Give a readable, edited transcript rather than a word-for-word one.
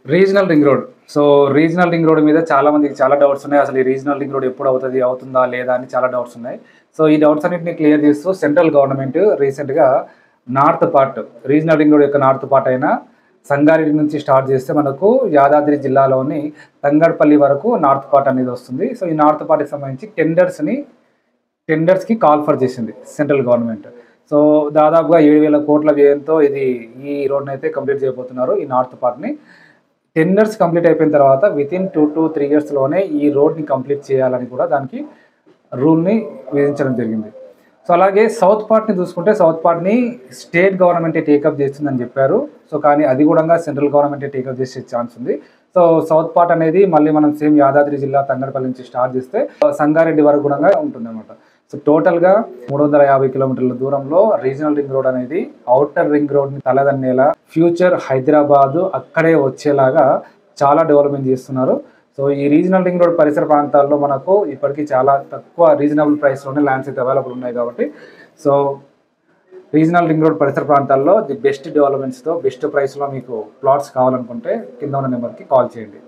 Regional ring road. So, regional ring road మీద చాలా మందికి చాలా డౌట్స్ ఉన్నాయి. అసలు ఈ రీజనల్ రింగ్ రోడ్ ఎప్పుడు అవుతది? అవుతుందా? లేదా? అని చాలా డౌట్స్ ఉన్నాయి. సో, ఈ డౌట్స్ అన్నిటిని క్లియర్ చేస్తూ సెంట్రల్ గవర్నమెంట్ రీసెంట్‌గా north part regional ring road యొక్క నార్త్ పార్ట్ అయిన సంగారెడ్డి నుంచి స్టార్ట్ చేస్తే మనకు యాదాద్రి జిల్లాలోని తంగడపల్లి వరకు నార్త్ పార్ట్ అనేది వస్తుంది. సో, ఈ నార్త్ పార్ట్‌కి సంబంధించి టెండర్స్‌కి కాల్ ఫర్ చేసింది సెంట్రల్ గవర్నమెంట్. సో, దాదాపుగా 7,000 కోట్ల వ్యయంతో ఈ రోడ్‌నైతే కంప్లీట్ చేయబోతున్నారు. ఈ నార్త్ పార్ట్‌ని. టెండర్స్ కంప్లీట్ అయిపోయిన తర్వాత వితిన్ 2-3 ఇయర్స్‌లోనే ఈ రోడ్‌ని కంప్లీట్ చేయాలని కూడా దానికి రూల్‌ని విధించడం జరిగింది. సో, అలాగే సౌత్ పార్ట్‌ని చూసుకుంటే సౌత్ పార్ట్‌ని స్టేట్ గవర్నమెంటే టేకప్ చేస్తుందని చెప్పారు. సో, కానీ అది కూడా సెంట్రల్ గవర్నమెంటే టేకప్ చేసే ఛాన్స్ ఉంది. సో, సౌత్ పార్ట్ అనేది మళ్ళీ మనం సేమ్ యాదాద్రి జిల్లా తంగడపల్లి నుంచి స్టార్ట్ చేస్తే సంగారెడ్డి వరకు కూడా ఉంటుందన్నమాట. సో, టోటల్‌గా 350 కిలోమీటర్ల దూరంలో రీజనల్ రింగ్ రోడ్ అనేది ఔటర్ రింగ్ రోడ్‌ని తలదన్నేలా ఫ్యూచర్ హైదరాబాద్ అక్కడే వచ్చేలాగా చాలా డెవలప్‌మెంట్ చేస్తున్నారు. సో, ఈ రీజనల్ రింగ్ రోడ్ పరిసర ప్రాంతాల్లో మనకు ఇప్పటికీ చాలా తక్కువ రీజనబుల్ ప్రైస్‌లోనే ల్యాండ్స్ అయితే అవైలబుల్ ఉన్నాయి కాబట్టి సో, రీజనల్ రింగ్ రోడ్ పరిసర ప్రాంతాల్లో ది బెస్ట్ డెవలప్‌మెంట్స్‌తో బెస్ట్ ప్రైస్‌లో మీకు ప్లాట్స్ కావాలనుకుంటే కింద ఉన్న నెంబర్‌కి కాల్ చేయండి.